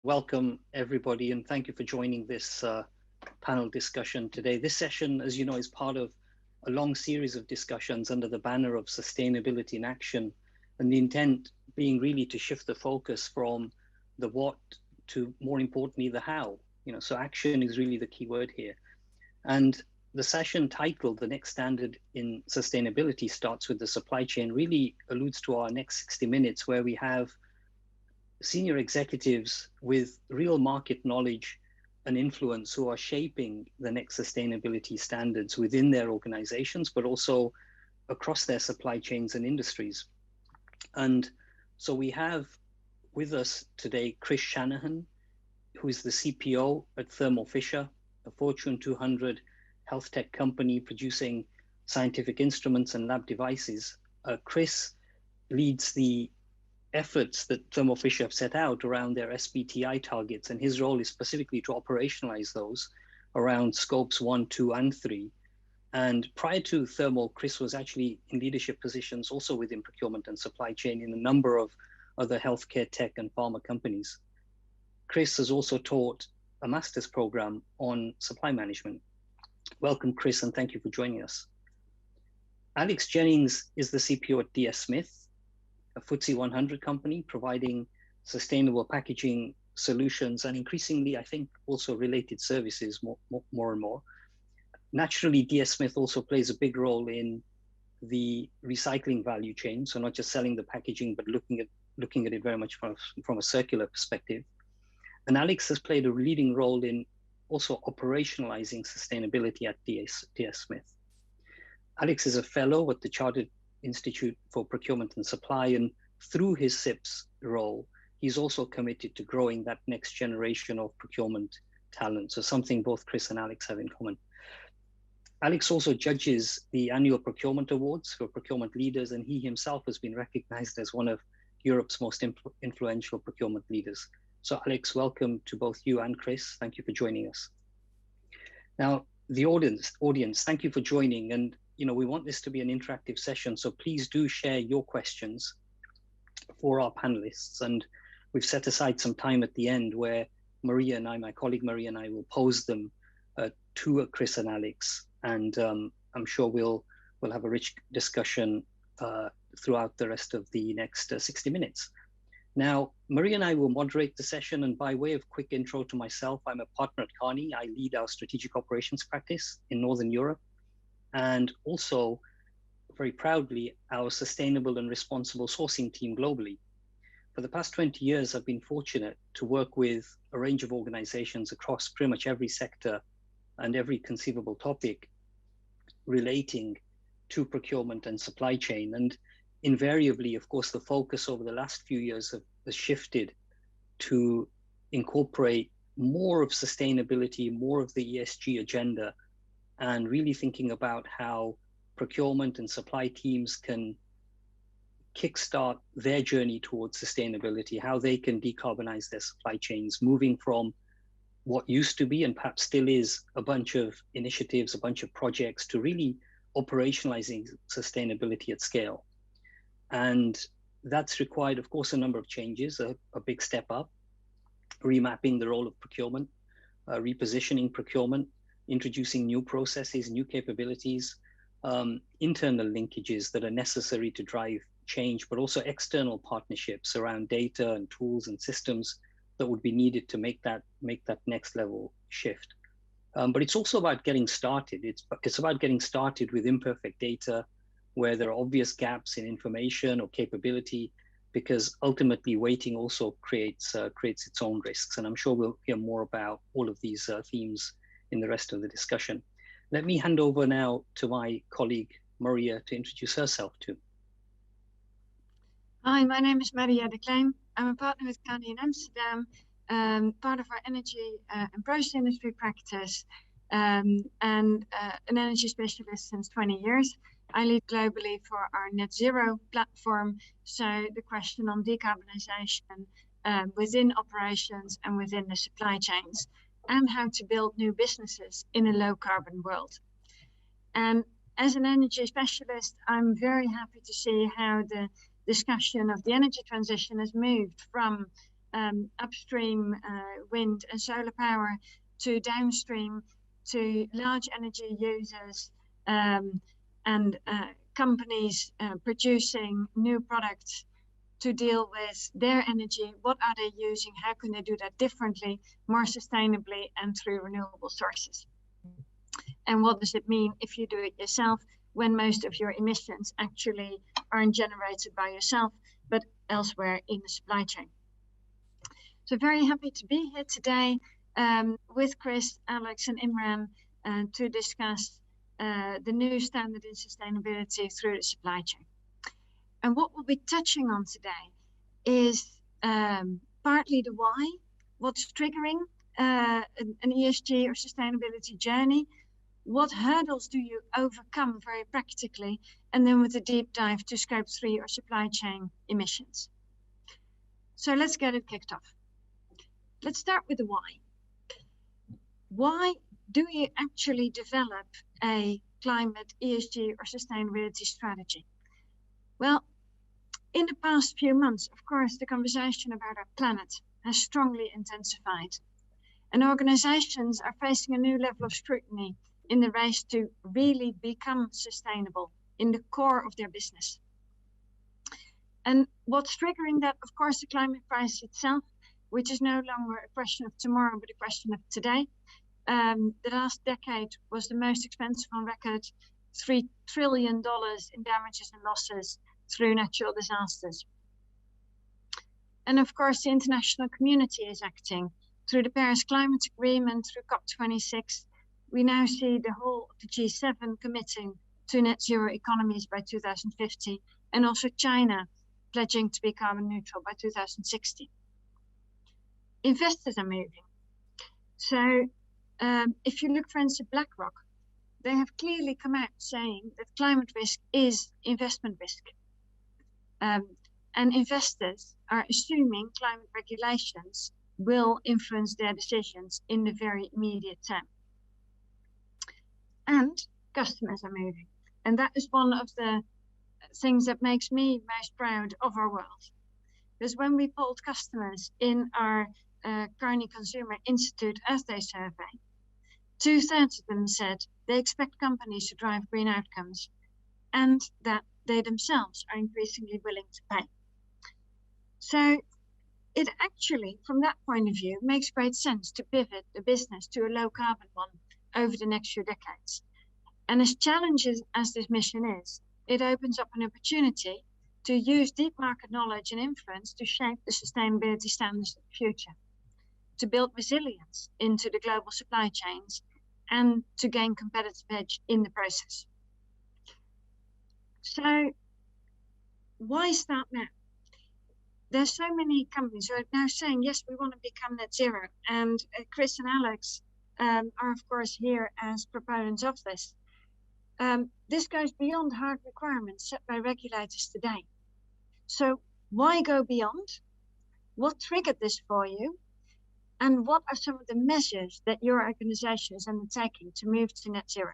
Welcome everybody, and thank you for joining this panel discussion today. This session, as you know, is part of a long series of discussions under the banner of sustainability in action, and the intent being really to shift the focus from the what to, more importantly, the how. So action is really the key word here. And the session titled "The Next Standard in Sustainability Starts with the Supply Chain" really alludes to our next 60 minutes, where we have senior executives with real market knowledge and influence who are shaping the next sustainability standards within their organizations, but also across their supply chains and industries. And so we have with us today Chris Shanahan, who is the CPO at Thermo Fisher, a Fortune 200 health tech company producing scientific instruments and lab devices. Chris leads the efforts that Thermo Fisher have set out around their SBTI targets, and his role is specifically to operationalize those around scopes 1, 2, and 3. And prior to Thermo, Chris was actually in leadership positions also within procurement and supply chain in a number of other healthcare, tech, and pharma companies. Chris has also taught a master's program on supply management. Welcome, Chris, and thank you for joining us. Alex Jennings is the CPO at DS Smith, a FTSE 100 company providing sustainable packaging solutions and increasingly, I think, also related services more and more. Naturally, DS Smith also plays a big role in the recycling value chain, so not just selling the packaging, but looking at it very much from a circular perspective. And Alex has played a leading role in also operationalizing sustainability at DS Smith. Alex is a fellow at the Chartered Institute for Procurement and Supply, and through his SIPS role, he's also committed to growing that next generation of procurement talent, so something both Chris and Alex have in common. Alex also judges the annual procurement awards for procurement leaders, and he himself has been recognized as one of Europe's most influential procurement leaders. So Alex, welcome to both you and Chris. Thank you for joining us. Now, the audience, thank you for joining. And we want this to be an interactive session, so please do share your questions for our panelists. And we've set aside some time at the end where my colleague Maria and I will pose them to Chris and Alex. And I'm sure we'll have a rich discussion throughout the rest of the next 60 minutes. Now, Maria and I will moderate the session, and by way of quick intro to myself, I'm a partner at Kearney. I lead our strategic operations practice in Northern Europe, and also very proudly our sustainable and responsible sourcing team globally. For the past 20 years, I've been fortunate to work with a range of organizations across pretty much every sector and every conceivable topic relating to procurement and supply chain. And invariably, of course, the focus over the last few years has shifted to incorporate more of sustainability, more of the ESG agenda, and really thinking about how procurement and supply teams can kickstart their journey towards sustainability, how they can decarbonize their supply chains, moving from what used to be and perhaps still is a bunch of initiatives, a bunch of projects, to really operationalizing sustainability at scale. And that's required, of course, a number of changes, a big step up, remapping the role of procurement, repositioning procurement, introducing new processes, new capabilities, internal linkages that are necessary to drive change, but also external partnerships around data and tools and systems that would be needed to make that next level shift. But it's also about getting started. It's about getting started with imperfect data, where there are obvious gaps in information or capability, because ultimately waiting also creates its own risks. And I'm sure we'll hear more about all of these themes in the rest of the discussion. Let me hand over now to my colleague Maria to introduce herself too. Hi, my name is Maria de Klein. I'm a partner with Kearney in Amsterdam, part of our energy and process industry practice, and an energy specialist since 20 years. I lead globally for our net zero platform. So the question on decarbonization within operations and within the supply chains, and how to build new businesses in a low carbon world. And as an energy specialist, I'm very happy to see how the discussion of the energy transition has moved from upstream wind and solar power to downstream to large energy users and companies producing new products to deal with their energy. What are they using? How can they do that differently, more sustainably, and through renewable sources? And what does it mean if you do it yourself, when most of your emissions actually aren't generated by yourself, but elsewhere in the supply chain? So very happy to be here today with Chris, Alex, and Imran to discuss the new standard in sustainability through the supply chain. And what we'll be touching on today is partly the why, what's triggering an ESG or sustainability journey, what hurdles do you overcome very practically, and then with a deep dive to Scope 3 or supply chain emissions. So let's get it kicked off. Let's start with the why. Why do you actually develop a climate, ESG, or sustainability strategy? Well, in the past few months, of course, the conversation about our planet has strongly intensified, and organizations are facing a new level of scrutiny in the race to really become sustainable in the core of their business. And what's triggering that, of course, the climate crisis itself, which is no longer a question of tomorrow, but a question of today. The last decade was the most expensive on record, $3 trillion in damages and losses through natural disasters. And of course, the international community is acting through the Paris Climate Agreement, through COP26. We now see the whole of the G7 committing to net zero economies by 2050, and also China pledging to be carbon neutral by 2060. Investors are moving. So if you look, for instance, at BlackRock, they have clearly come out saying that climate risk is investment risk. And investors are assuming climate regulations will influence their decisions in the very immediate term. And customers are moving. And that is one of the things that makes me most proud of our world. Because when we polled customers in our Carney Consumer Institute Earth Day survey, 2/3 of them said they expect companies to drive green outcomes and that they themselves are increasingly willing to pay. So it actually, from that point of view, makes great sense to pivot the business to a low carbon one over the next few decades. And as challenging as this mission is, it opens up an opportunity to use deep market knowledge and influence to shape the sustainability standards of the future, to build resilience into the global supply chains, and to gain competitive edge in the process. So why start now? There's so many companies who are now saying, yes, we want to become net zero. And Chris and Alex are, of course, here as proponents of this. This goes beyond hard requirements set by regulators today. So why go beyond? What triggered this for you? And what are some of the measures that your organization is undertaking to move to net zero?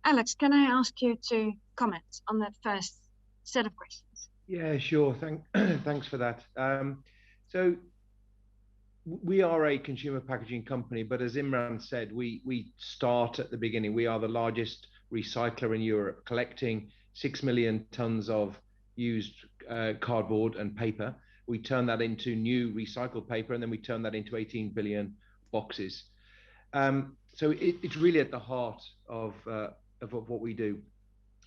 Alex, can I ask you to comment on that first set of questions? Yeah, sure. Thanks for that. So we are a consumer packaging company, but as Imran said, we start at the beginning. We are the largest recycler in Europe, collecting 6 million tons of used cardboard and paper. We turn that into new recycled paper, and then we turn that into 18 billion boxes. So it's really at the heart of what we do.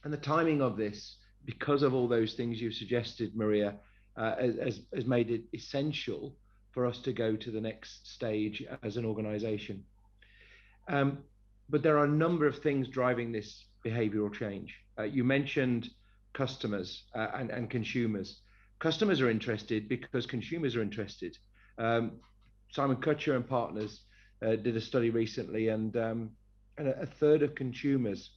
And the timing of this, because of all those things you've suggested, Maria, has made it essential for us to go to the next stage as an organization. But there are a number of things driving this behavioral change. You mentioned customers and consumers. Customers are interested because consumers are interested. Simon Kucher and partners did a study recently, and a third of consumers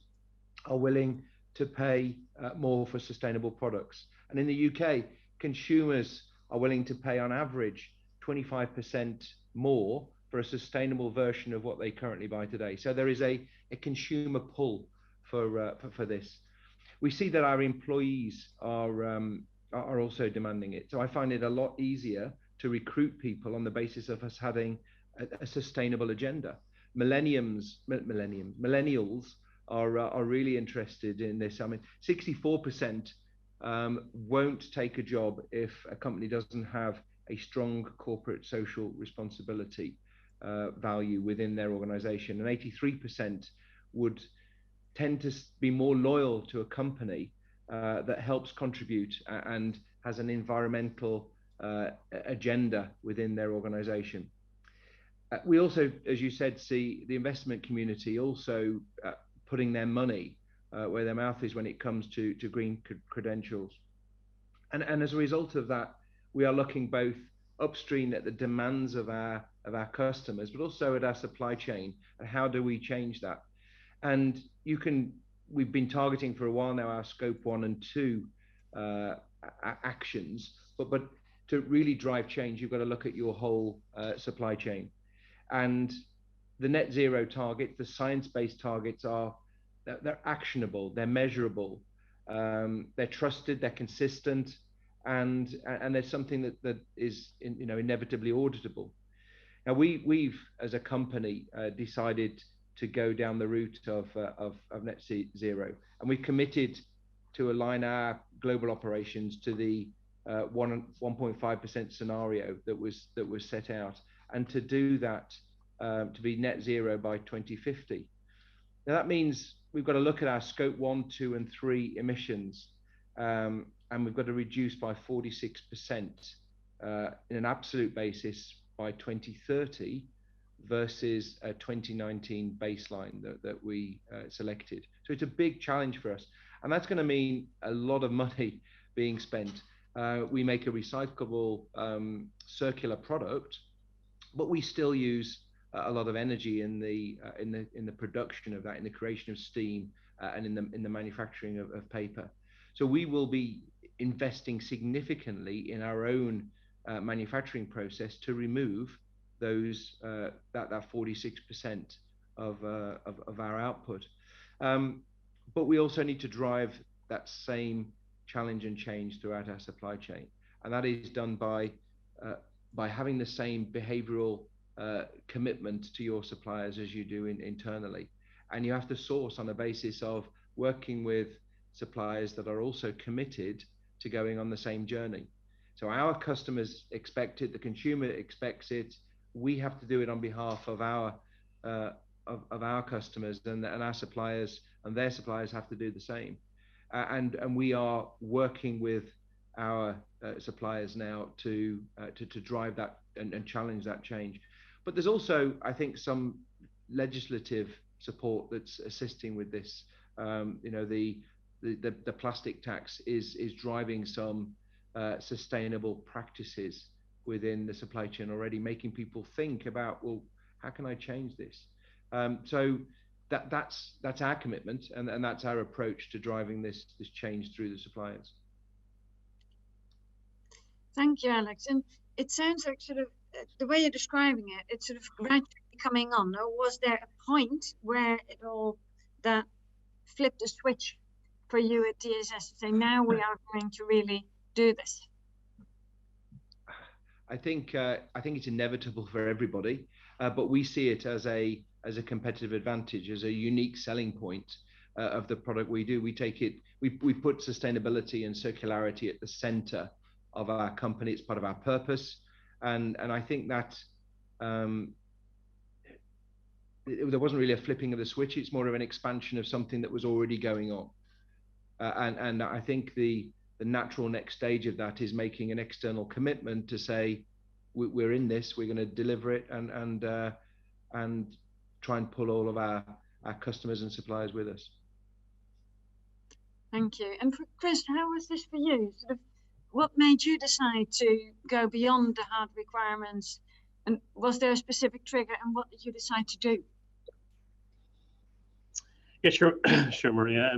are willing to pay more for sustainable products. And in the UK, consumers are willing to pay on average 25% more for a sustainable version of what they currently buy today. So there is a consumer pull for this. We see that our employees are also demanding it. So I find it a lot easier to recruit people on the basis of us having a sustainable agenda. Millennials are really interested in this. I mean, 64% won't take a job if a company doesn't have a strong corporate social responsibility value within their organization, and 83% would tend to be more loyal to a company that helps contribute and has an environmental agenda within their organization. We also, as you said, see the investment community also putting their money where their mouth is when it comes to green credentials. And as a result of that, we are looking both upstream at the demands of our customers, but also at our supply chain, and how do we change that? And we've been targeting for a while now our scope 1 and 2 actions, but to really drive change, you've got to look at your whole supply chain. And the net zero target, the science-based targets they're actionable, they're measurable, they're trusted, they're consistent, and there's something that is inevitably auditable. Now we've as a company decided to go down the route of net zero, and we've committed to align our global operations to the 1.5% scenario that was set out, and to do that to be net zero by 2050. Now that means we've got to look at our scope 1, 2, and 3 emissions, and we've got to reduce by 46% in an absolute basis by 2030 versus a 2019 baseline that we selected. So it's a big challenge for us, and that's going to mean a lot of money being spent. We make a recyclable circular product, but we still use a lot of energy in the production of that, in the creation of steam, and in the manufacturing of paper. So we will be investing significantly in our own manufacturing process to remove those that 46% of our output. But we also need to drive that same challenge and change throughout our supply chain, and that is done by having the same behavioral commitment to your suppliers as you do internally. And you have to source on the basis of working with suppliers that are also committed to going on the same journey. So our customers expect it, the consumer expects it. We have to do it on behalf of our customers, and our suppliers and their suppliers have to do the same. And we are working with our suppliers now to drive that and challenge that change. But there's also, I think, some legislative support that's assisting with this. The plastic tax is driving some sustainable practices within the supply chain already, making people think about, well, how can I change this? So that's our commitment, and that's our approach to driving this change through the suppliers. Thank you, Alex. And it sounds like sort of the way you're describing it, it's sort of gradually coming on. Or was there a point where it all that flipped a switch for you at DSS to say, now we are going to really do this? I think it's inevitable for everybody, but we see it as a competitive advantage, as a unique selling point of the product we do. We put sustainability and circularity at the center of our company. It's part of our purpose, and I think that there wasn't really a flipping of the switch. It's more of an expansion of something that was already going on, and I think the natural next stage of that is making an external commitment to say, we're in this, we're going to deliver it, and try and pull all of our customers and suppliers with us. Thank you. And for Chris, how was this for you? Sort of, what made you decide to go beyond the hard requirements, and was there a specific trigger, and what did you decide to do? Yeah, sure, sure, Maria.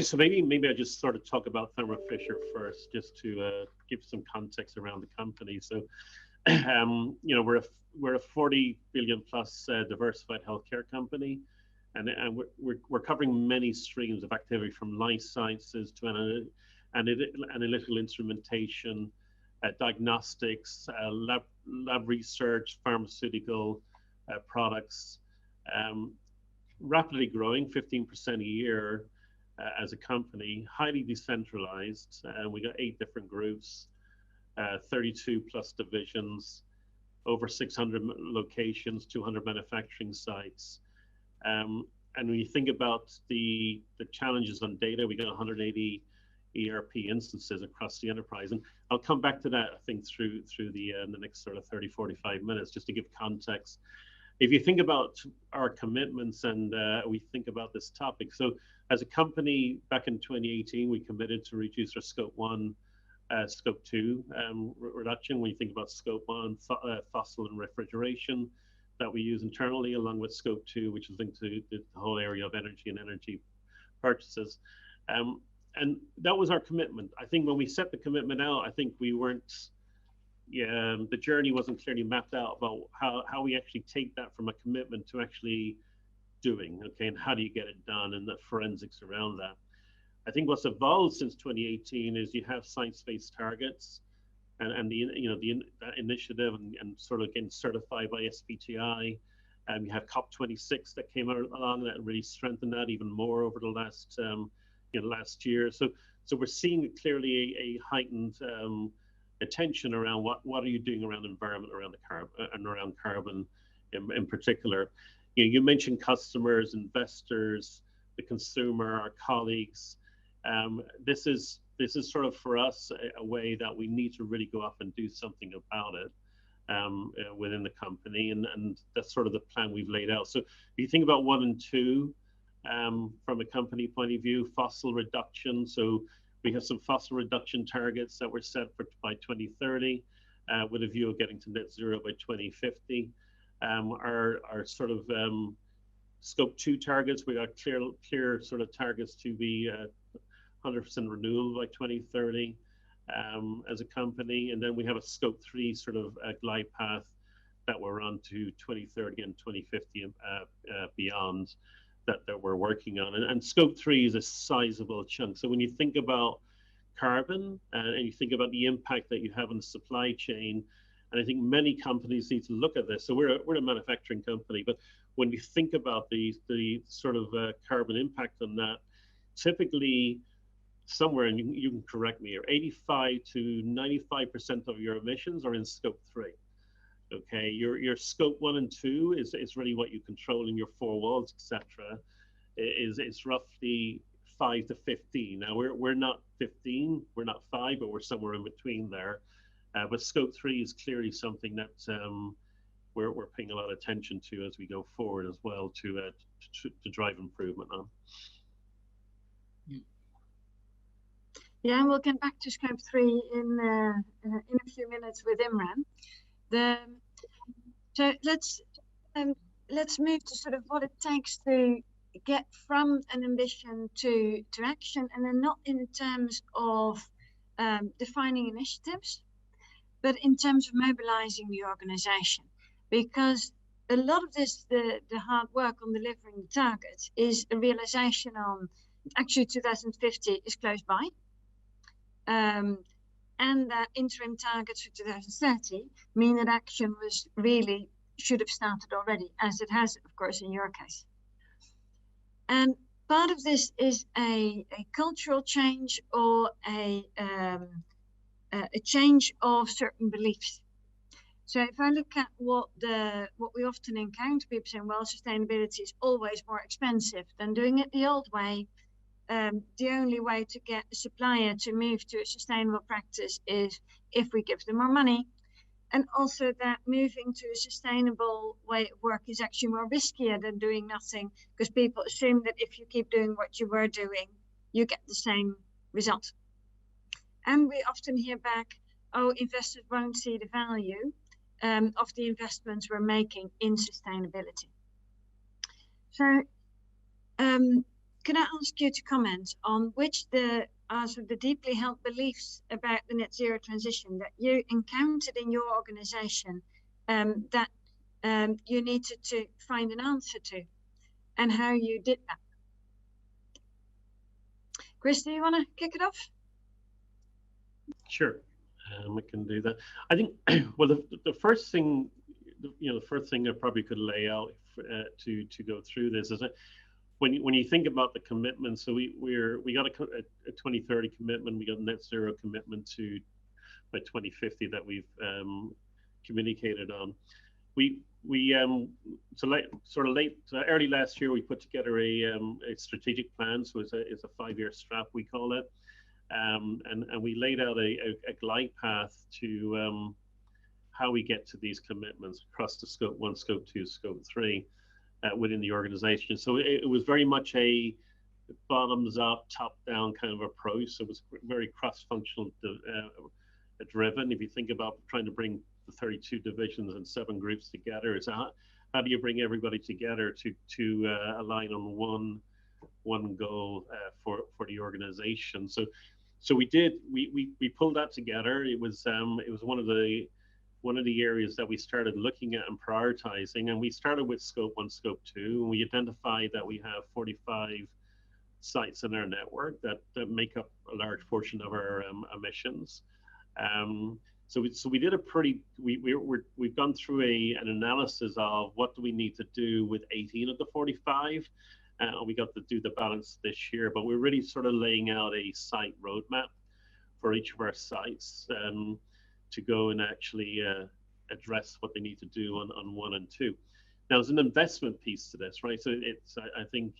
So maybe I just sort of talk about Thermo Fisher first, just to give some context around the company. So, we're a 40 billion plus diversified healthcare company, and we're covering many streams of activity, from life sciences to analytical instrumentation, diagnostics, lab research, pharmaceutical products, rapidly growing 15% a year as a company, highly decentralized. We got 8 different groups, 32 plus divisions, over 600 locations, 200 manufacturing sites. And when you think about the challenges on data, we got 180 ERP instances across the enterprise. And I'll come back to that, I think, through the next sort of 30, 45 minutes, just to give context. If you think about our commitments and we think about this topic, so as a company back in 2018, we committed to reduce our scope 1, scope 2 reduction. When you think about scope 1, fossil and refrigeration that we use internally, along with scope 2, which is linked to the whole area of energy and energy purchases. And that was our commitment. I think when we set the commitment out, I think we weren't, the journey wasn't clearly mapped out about how we actually take that from a commitment to actually doing, okay, and how do you get it done, and the forensics around that. I think what's evolved since 2018 is you have science-based targets, and the that initiative and sort of getting certified by SBTi. You have COP26 that came along that really strengthened that even more over the last last year. So we're seeing clearly a heightened attention around what are you doing around environment, around the carbon, and around carbon in particular. You mentioned customers, investors, the consumer, our colleagues. This is sort of for us a way that we need to really go up and do something about it within the company, and that's sort of the plan we've laid out. So if you think about 1 and 2 from a company point of view, fossil reduction. So we have some fossil reduction targets that were set by 2030 with a view of getting to net zero by 2050. Our sort of scope 2 targets, we got clear sort of targets to be 100% renewable by 2030 as a company. And then we have a scope 3 sort of glide path that we're on to 2030 and 2050 and beyond that we're working on. And scope 3 is a sizable chunk. So when you think about carbon and you think about the impact that you have on the supply chain, and I think many companies need to look at this. So we're a manufacturing company, but when you think about the sort of carbon impact on that, typically somewhere, and you can correct me here, 85 to 95% of your emissions are in scope 3. Okay, your scope 1 and 2 is really what you control in your 4 walls, etc. It's roughly 5 to 15. Now we're not 15, we're not 5, but we're somewhere in between there. But scope 3 is clearly something that we're paying a lot of attention to as we go forward as well to drive improvement on. Yeah, and we'll get back to scope 3 in a few minutes with Imran. So let's move to sort of what it takes to get from an ambition to action, and then not in terms of defining initiatives, but in terms of mobilizing the organization. Because a lot of this, the hard work on delivering the targets, is a realization on actually 2050 is close by. And that interim targets for 2030 mean that action should have started already, as it has, of course, in your case. And part of this is a cultural change or a change of certain beliefs. So if I look at what we often encounter, people saying, well, sustainability is always more expensive than doing it the old way. The only way to get a supplier to move to a sustainable practice is if we give them more money. And also that moving to a sustainable way of work is actually more riskier than doing nothing, because people assume that if you keep doing what you were doing, you get the same result. And we often hear back, oh, investors won't see the value of the investments we're making in sustainability. So, can I ask you to comment on which are sort of the deeply held beliefs about the net zero transition that you encountered in your organization that you needed to find an answer to, and how you did that? Chris, do you want to kick it off? Sure. We can do that. I think, well, the first thing, the first thing I probably could lay out to go through this is that when you think about the commitment, so we got a 2030 commitment, we got a net zero commitment to by 2050 that we've communicated on. Early last year we put together a strategic plan, so it's a 5-year strat, we call it, and we laid out a glide path to how we get to these commitments across the scope 1, scope 2, scope 3 within the organization. So it was very much a bottoms up, top down kind of approach. So it was very cross-functional driven. If you think about trying to bring the 32 divisions and 7 groups together, it's how do you bring everybody together to align on one goal for the organization. So we pulled that together. It was one of the areas that we started looking at and prioritizing, and we started with scope 1, scope 2, and we identified that we have 45 sites in our network that make up a large portion of our emissions. So we did we've gone through an analysis of what do we need to do with 18 of the 45, and we got to do the balance this year, but we're really sort of laying out a site roadmap for each of our sites to go and actually address what they need to do on 1 and 2. Now, there's an investment piece to this, right? So it's I think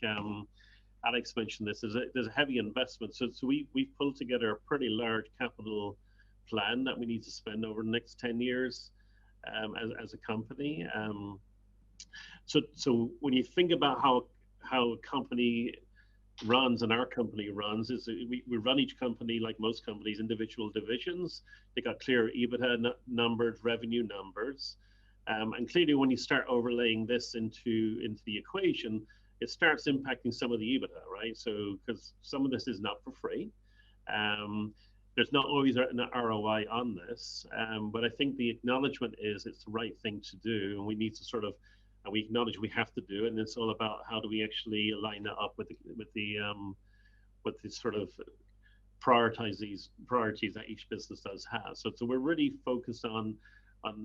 Alex mentioned this. There's a heavy investment. So we've pulled together a pretty large capital plan that we need to spend over the next 10 years as a company. So when you think about how a company runs, and our company runs, is we run each company like most companies, individual divisions. They got clear EBITDA numbers, revenue numbers, and clearly when you start overlaying this into the equation, it starts impacting some of the EBITDA, right? So because some of this is not for free, there's not always an ROI on this, but I think the acknowledgement is it's the right thing to do, and we need to sort of, and we acknowledge we have to do it, and it's all about how do we actually line that up with the sort of prioritize these priorities that each business does have. So we're really focused on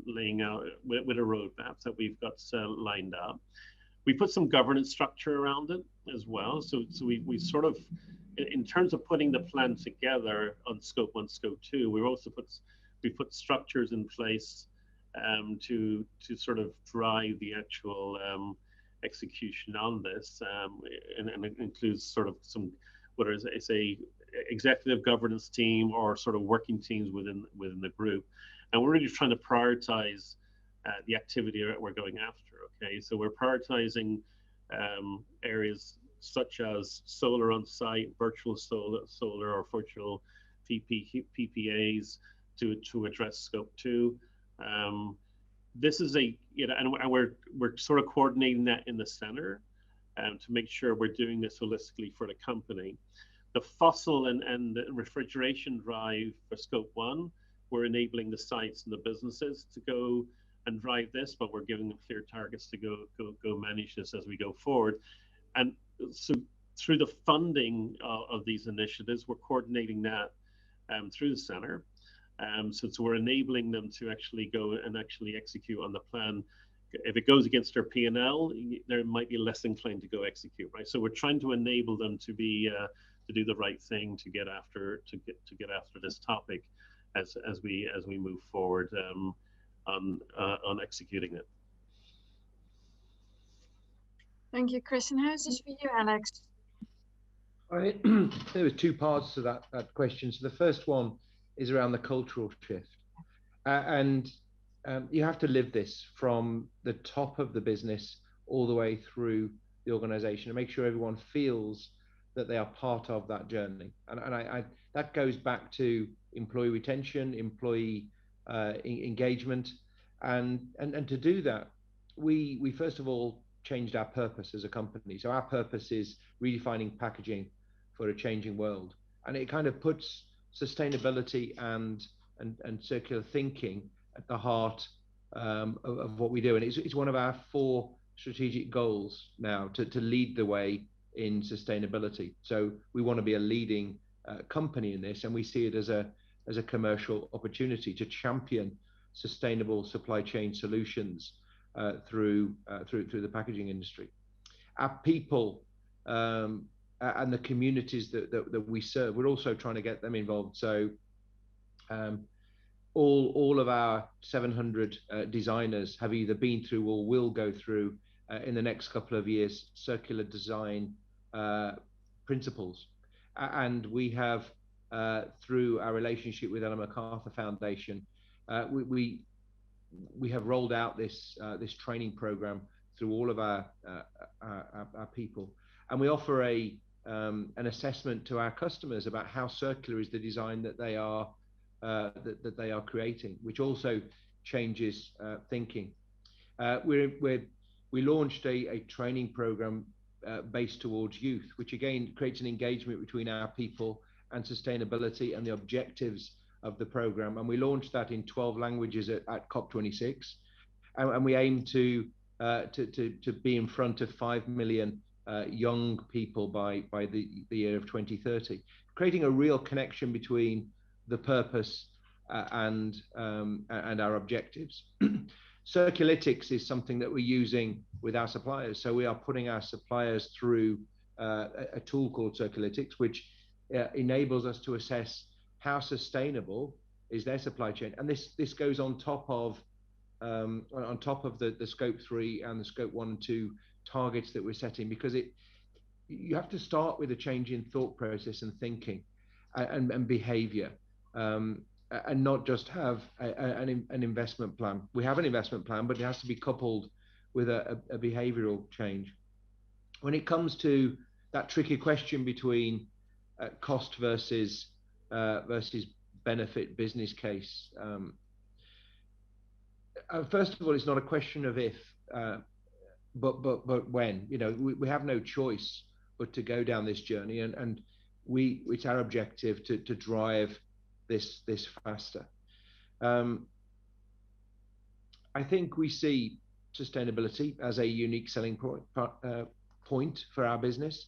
laying out with a roadmap that we've got lined up. We put some governance structure around it as well. So we sort of, in terms of putting the plan together on scope 1, scope 2, we put structures in place to sort of drive the actual execution on this, and it includes sort of some, whether it's a executive governance team or sort of working teams within the group, and we're really trying to prioritize the activity that we're going after. Okay, so we're prioritizing areas such as solar on site, virtual solar or virtual PPAs to address scope 2. This is and we're sort of coordinating that in the center to make sure we're doing this holistically for the company. The fossil and the refrigeration drive for scope 1, we're enabling the sites and the businesses to go and drive this, but we're giving them clear targets to go manage this as we go forward. And so through the funding of these initiatives, we're coordinating that through the center. So we're enabling them to actually go and actually execute on the plan. If it goes against their P&L, they might be less inclined to go execute, right? So we're trying to enable them to be to do the right thing to get after this topic as we move forward on executing it. Thank you, Chris. And how's this for you, Alex? There were 2 parts to that question. So the first one is around the cultural shift, and you have to live this from the top of the business all the way through the organization and make sure everyone feels that they are part of that journey. And that goes back to employee retention, employee engagement, and to do that, we first of all changed our purpose as a company. So our purpose is redefining packaging for a changing world, and it kind of puts sustainability and circular thinking at the heart of what we do. And it's one of our 4 strategic goals now to lead the way in sustainability. So we want to be a leading company in this, and we see it as a as a commercial opportunity to champion sustainable supply chain solutions through the packaging industry. Our people and the communities that we serve, we're also trying to get them involved. So all of our 700 designers have either been through or will go through in the next couple of years circular design principles. And we have, through our relationship with Ellen MacArthur Foundation, we have rolled out this training program through all of our people, and we offer an assessment to our customers about how circular is the design that they are creating, which also changes thinking. We launched a training program based towards youth, which again creates an engagement between our people and sustainability and the objectives of the program. And we launched that in 12 languages at COP26, and we aim to be in front of 5 million young people by the year of 2030, creating a real connection between the purpose and our objectives. Circulytics is something that we're using with our suppliers. So we are putting our suppliers through a tool called Circulytics, which enables us to assess how sustainable is their supply chain. And this goes on top of the scope 3 and the scope 1 and 2 targets that we're setting, because you have to start with a change in thought process and thinking and behavior. And not just have an investment plan. We have an investment plan, but it has to be coupled with a behavioral change. When it comes to that tricky question between cost versus benefit business case, first of all, it's not a question of if, but when. You know, we have no choice but to go down this journey, and it's our objective to drive this faster. I think we see sustainability as a unique selling point for our business,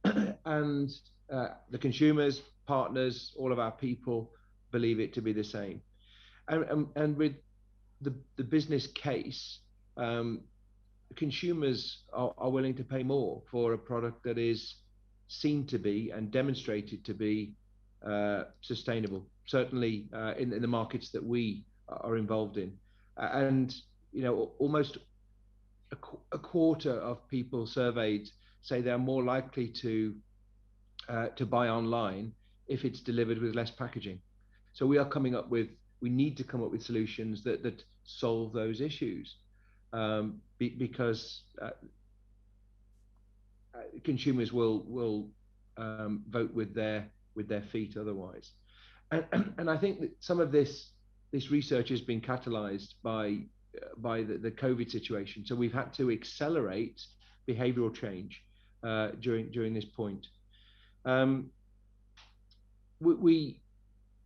and the consumers, partners, all of our people believe it to be the same. And with the business case, consumers are willing to pay more for a product that is seen to be and demonstrated to be sustainable, certainly in the markets that we are involved in. And you know, almost a quarter of people surveyed say they're more likely to buy online if it's delivered with less packaging. So we need to come up with solutions that solve those issues, because consumers will vote with their feet otherwise. And I think that some of this research has been catalyzed by the COVID situation. So we've had to accelerate behavioral change during this point.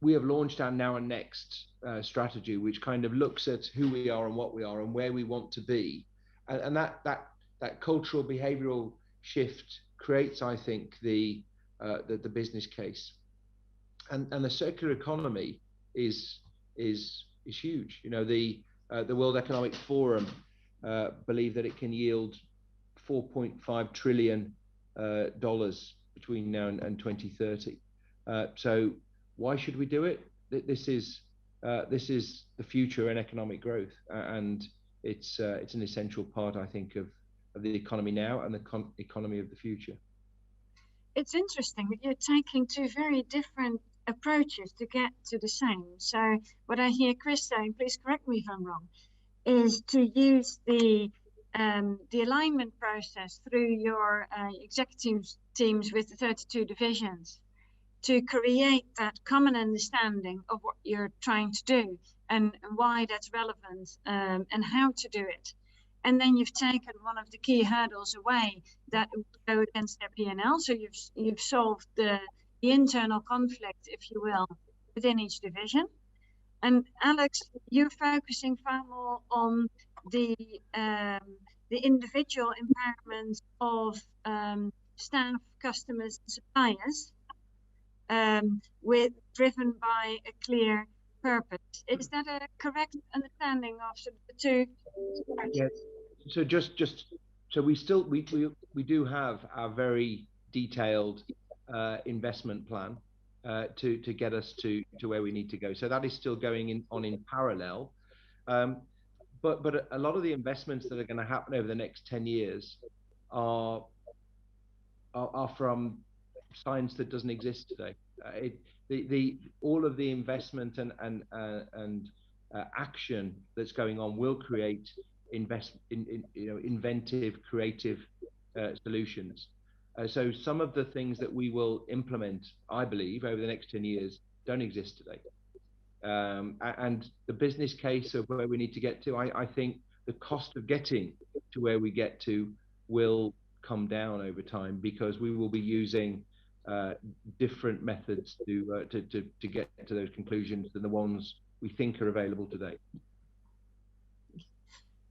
We have launched our Now and Next strategy, which kind of looks at who we are and what we are and where we want to be, and that cultural behavioral shift creates, I think, the business case. And the circular economy is huge. You know, the World Economic Forum believe that it can yield $4.5 trillion between now and 2030. So why should we do it? This is the future in economic growth, and it's an essential part, I think, of the economy now and the economy of the future. It's interesting that you're taking two very different approaches to get to the same. So what I hear Chris saying, please correct me if I'm wrong, is to use the alignment process through your executive teams with the 32 divisions to create that common understanding of what you're trying to do and why that's relevant, and how to do it. And then you've taken one of the key hurdles away that would go against their P&L. So you've solved the internal conflict, if you will, within each division. And Alex, you're focusing far more on the individual empowerment of staff, customers, and suppliers. driven by a clear purpose. Is that a correct understanding of the two? Yes. So so we do have our very detailed investment plan to get us to where we need to go. So that is still going on in parallel. But a lot of the investments that are going to happen over the next 10 years are from science that doesn't exist today. All of the investment and action that's going on will create inventive, creative solutions. So some of the things that we will implement, I believe, over the next 10 years don't exist today. And the business case of where we need to get to, I think the cost of getting to where we get to will come down over time, because we will be using different methods to get to those conclusions than the ones we think are available today.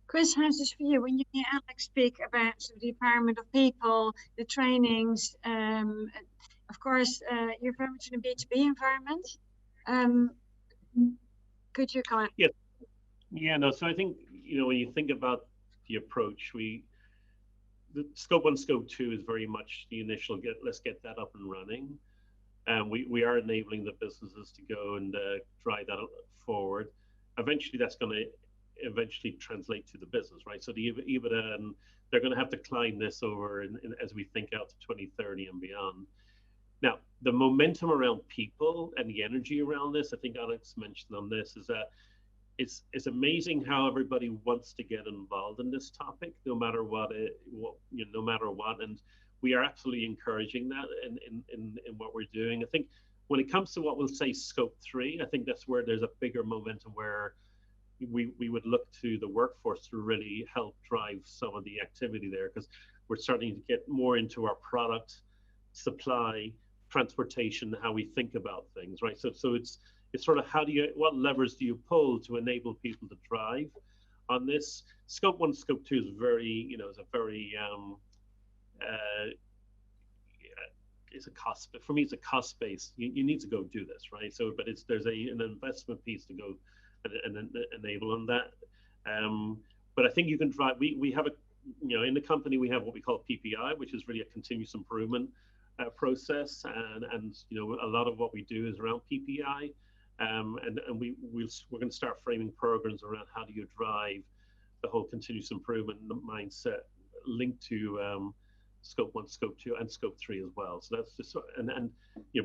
Chris, how's this for you? When you hear Alex speak about the empowerment of people, the trainings, of course, you're very much in a B2B environment. Could you comment? Yeah, no. So I think, when you think about the approach, the scope 1, scope 2 is very much the initial let's get that up and running. We are enabling the businesses to go and drive that forward. Eventually, that's going to translate to the business, right? So the EBITDA, and they're going to have to climb this over as we think out to 2030 and beyond. Now, the momentum around people and the energy around this, I think Alex mentioned on this, is that it's amazing how everybody wants to get involved in this topic, no matter what, and we are absolutely encouraging that in what we're doing. I think when it comes to what we'll say scope 3, I think that's where there's a bigger momentum where we would look to the workforce to really help drive some of the activity there, because we're starting to get more into our product supply, transportation, how we think about things, right? So it's sort of what levers do you pull to enable people to drive on this? Scope 1, scope 2 is very, it's a cost, but for me, it's a cost base. You need to go do this, right? So, but there's an investment piece to go and enable on that. But I think you can drive, we have in the company, we have what we call PPI, which is really a continuous improvement process. And a lot of what we do is around PPI. And we're going to start framing programs around how do you drive the whole continuous improvement mindset linked to scope 1, scope 2, and scope 3 as well. So that's just, and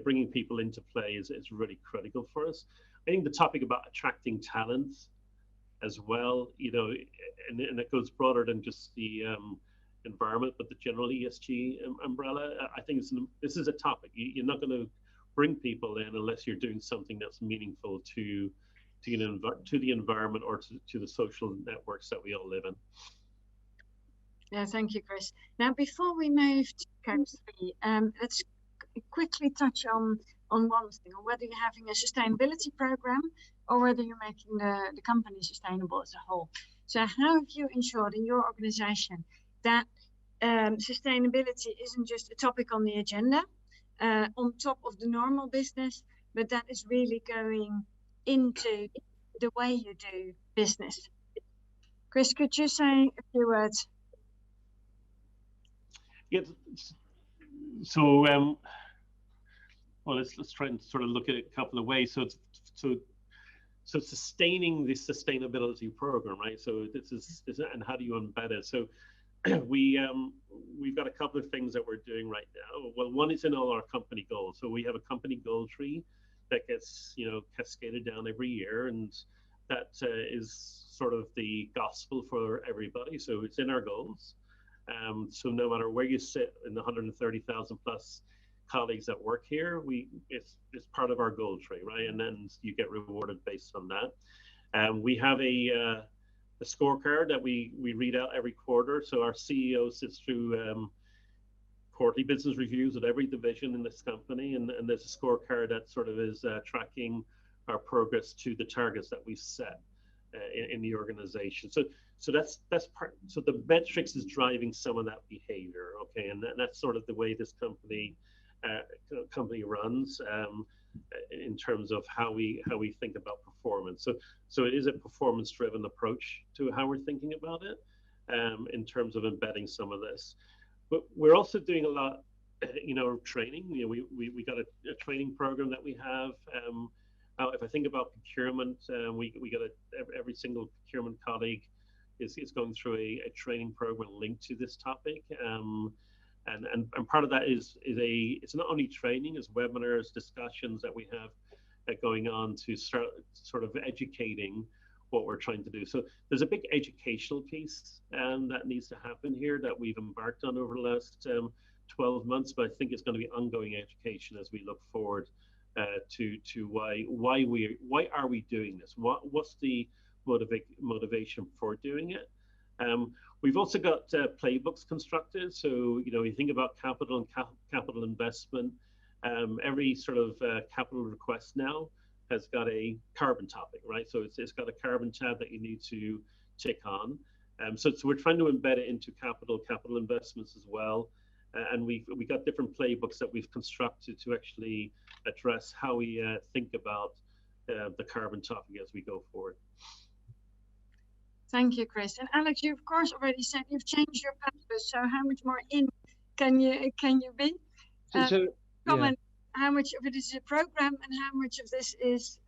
bringing people into play is really critical for us. I think the topic about attracting talent as well, and it goes broader than just the environment, but the general ESG umbrella. I think this is a topic. You're not going to bring people in unless you're doing something that's meaningful to the environment or to the social networks that we all live in. Yeah, thank you, Chris. Now, before we move to scope 3, let's quickly touch on one thing, on whether you're having a sustainability program or whether you're making the company sustainable as a whole. So how have you ensured in your organization that sustainability isn't just a topic on the agenda on top of the normal business, but that is really going into the way you do business? Chris, could you say a few words? Yeah. So, well, let's try and sort of look at it a couple of ways. So sustaining the sustainability program, right? So this is and how do you embed it? So we've got a couple of things that we're doing right now. Well, one is in all our company goals. So we have a company goal tree that gets cascaded down every year, and that is sort of the gospel for everybody. So it's in our goals. So no matter where you sit in the 130,000 plus colleagues that work here, it's part of our goal tree, right? And then you get rewarded based on that. We have a scorecard that we read out every quarter. So our CEO sits through quarterly business reviews at every division in this company, and there's a scorecard that sort of is tracking our progress to the targets that we set in the organization. So that's part. So the metrics is driving some of that behavior, okay, and that's sort of the way this company company runs in terms of how we think about performance. So it is a performance-driven approach to how we're thinking about it in terms of embedding some of this. But we're also doing a lot, training. We got a training program that we have. If I think about procurement, we got every single procurement colleague is going through a training program linked to this topic. And part of that is it's not only training, it's webinars, discussions that we have going on to start sort of educating what we're trying to do. So there's a big educational piece that needs to happen here that we've embarked on over the last 12 months, but I think it's going to be ongoing education as we look forward to why are we doing this? What's the motivation for doing it? We've also got playbooks constructed. So, you think about capital and capital investment. Every sort of capital request now has got a carbon topic, right? So it's got a carbon tab that you need to tick on. So we're trying to embed it into capital investments as well. And we got different playbooks that we've constructed to actually address how we think about the carbon topic as we go forward. Thank you, Chris. And Alex, you of course already said you've changed your purpose. So how much more in can you be? Comment how much of it is a program and how much of this is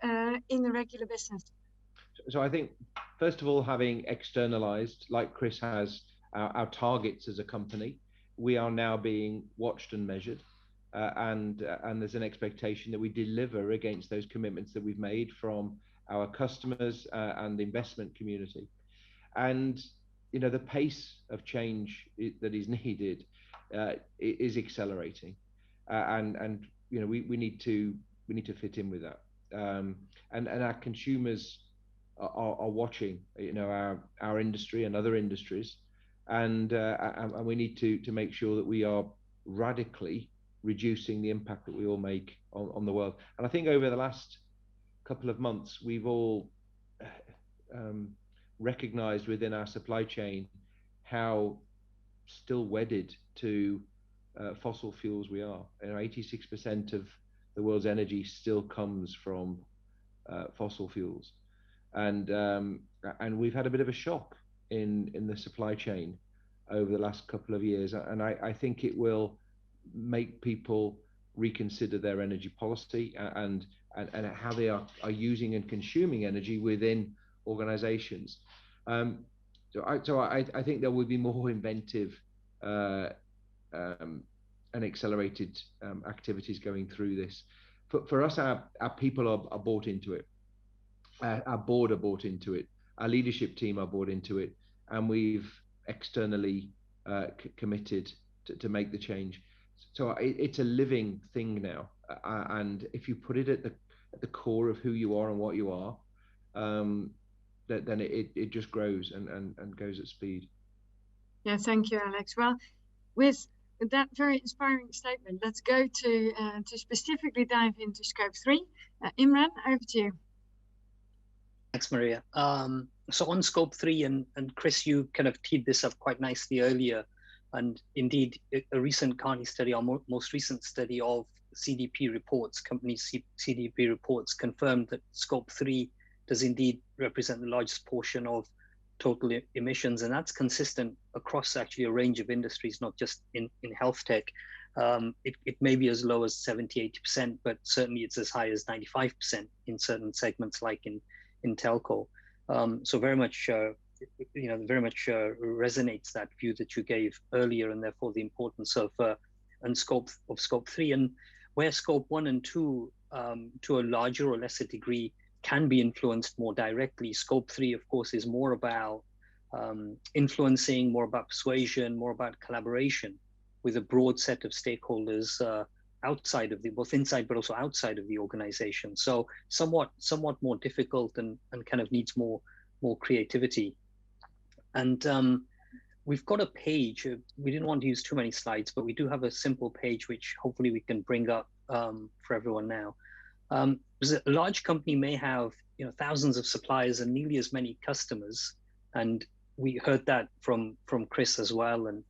in the regular business. So I think, first of all, having externalized, like Chris has, our targets as a company, we are now being watched and measured. And there's an expectation that we deliver against those commitments that we've made from our customers and the investment community. And the pace of change that is needed is accelerating, and we need to fit in with that. And our consumers are watching our industry and other industries, and we need to make sure that we are radically reducing the impact that we all make on the world. And I think over the last couple of months, we've all recognized within our supply chain how still wedded to fossil fuels we are. 86% of the world's energy still comes from fossil fuels, and we've had a bit of a shock in the supply chain over the last couple of years, and I think it will make people reconsider their energy policy and how they are using and consuming energy within organizations. So I think there will be more inventive and accelerated activities going through this. For us, our people are bought into it. Our board are bought into it. Our leadership team are bought into it, and we've externally committed to make the change. So it's a living thing now, and if you put it at the core of who you are and what you are, then it just grows and goes at speed. Yeah, thank you, Alex. Well, with that very inspiring statement, let's go to specifically dive into Scope 3. Imran, over to you. Thanks, Maria. So on Scope 3, and Chris, you kind of teed this up quite nicely earlier, and indeed, a recent Carney study, our most recent study of CDP reports, companies' CDP reports, confirmed that Scope 3 does indeed represent the largest portion of total emissions, and that's consistent across actually a range of industries, not just in health tech. It may be as low as 70-80%, but certainly it's as high as 95% in certain segments, like in telco. So very much resonates that view that you gave earlier, and therefore the importance of Scope 3, and where Scope 1 and 2 to a larger or lesser degree can be influenced more directly. Scope 3, of course, is more about influencing, more about persuasion, more about collaboration with a broad set of stakeholders outside of both inside but also outside of the organization. So somewhat more difficult and kind of needs more creativity. And we've got a page. We didn't want to use too many slides, but we do have a simple page which hopefully we can bring up for everyone now. Because a large company may have thousands of suppliers and nearly as many customers, and we heard that from Chris as well, and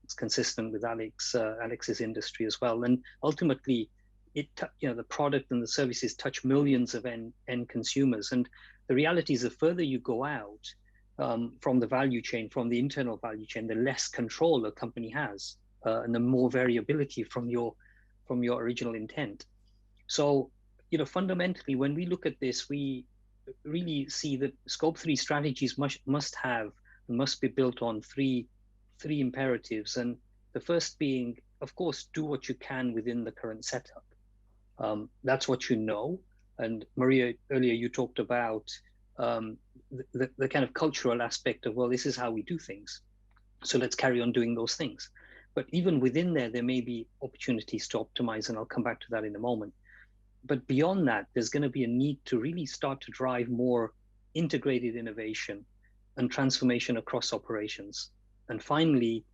it's consistent with Alex's industry as well. And ultimately, the product and the services touch millions of end consumers. And the reality is, the further you go out from the value chain, from the internal value chain, the less control a company has, and the more variability from your original intent. So, fundamentally, when we look at this, we really see that Scope 3 strategies must be built on three imperatives. And the first being, of course, do what you can within the current setup. That's what you know. And Maria, earlier you talked about the kind of cultural aspect of, well, this is how we do things, so let's carry on doing those things. But even within there may be opportunities to optimize, and I'll come back to that in a moment. But beyond that, there's going to be a need to really start to drive more integrated innovation and transformation across operations. And finally,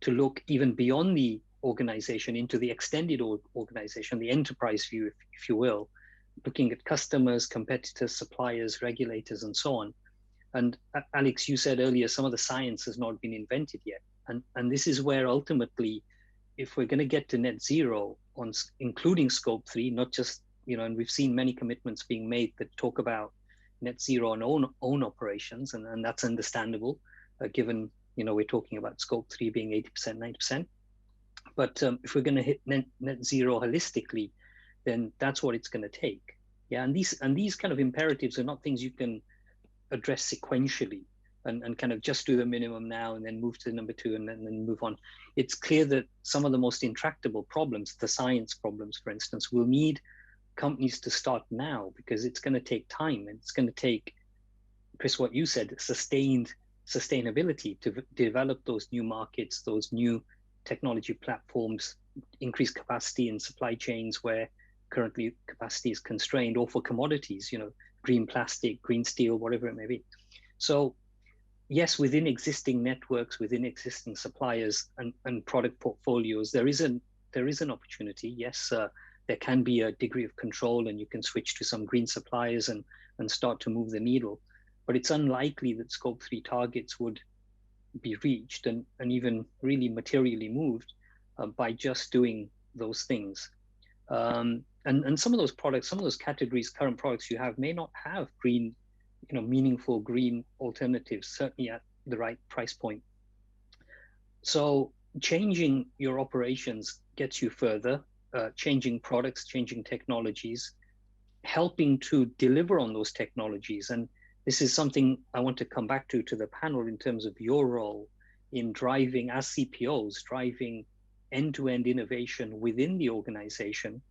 to look even beyond the organization into the extended organization, the enterprise view, if you will, looking at customers, competitors, suppliers, regulators, and so on. And Alex, you said earlier, some of the science has not been invented yet. And this is where ultimately, if we're going to get to net zero, including Scope 3, not just, and we've seen many commitments being made that talk about net zero on own operations, and that's understandable, given, we're talking about Scope 3 being 80%, 90%. But if we're going to hit net zero holistically, then that's what it's going to take. Yeah, and these kind of imperatives are not things you can address sequentially and kind of just do the minimum now and then move to number 2 and then move on. It's clear that some of the most intractable problems, the science problems, for instance, will need companies to start now, because it's going to take time, and it's going to take, Chris, what you said, sustainability to develop those new markets, those new technology platforms, increase capacity in supply chains where currently capacity is constrained, or for commodities, green plastic, green steel, whatever it may be. So yes, within existing networks, within existing suppliers and product portfolios, there is an opportunity. Yes, there can be a degree of control, and you can switch to some green suppliers and start to move the needle. But it's unlikely that Scope 3 targets would be reached and even really materially moved by just doing those things. And some of those products, some of those categories, current products you have may not have green, meaningful green alternatives, certainly at the right price point. So changing your operations gets you further, changing products, changing technologies, helping to deliver on those technologies. And this is something I want to come back to the panel in terms of your role in driving, as CPOs, driving end-to-end innovation within the organization,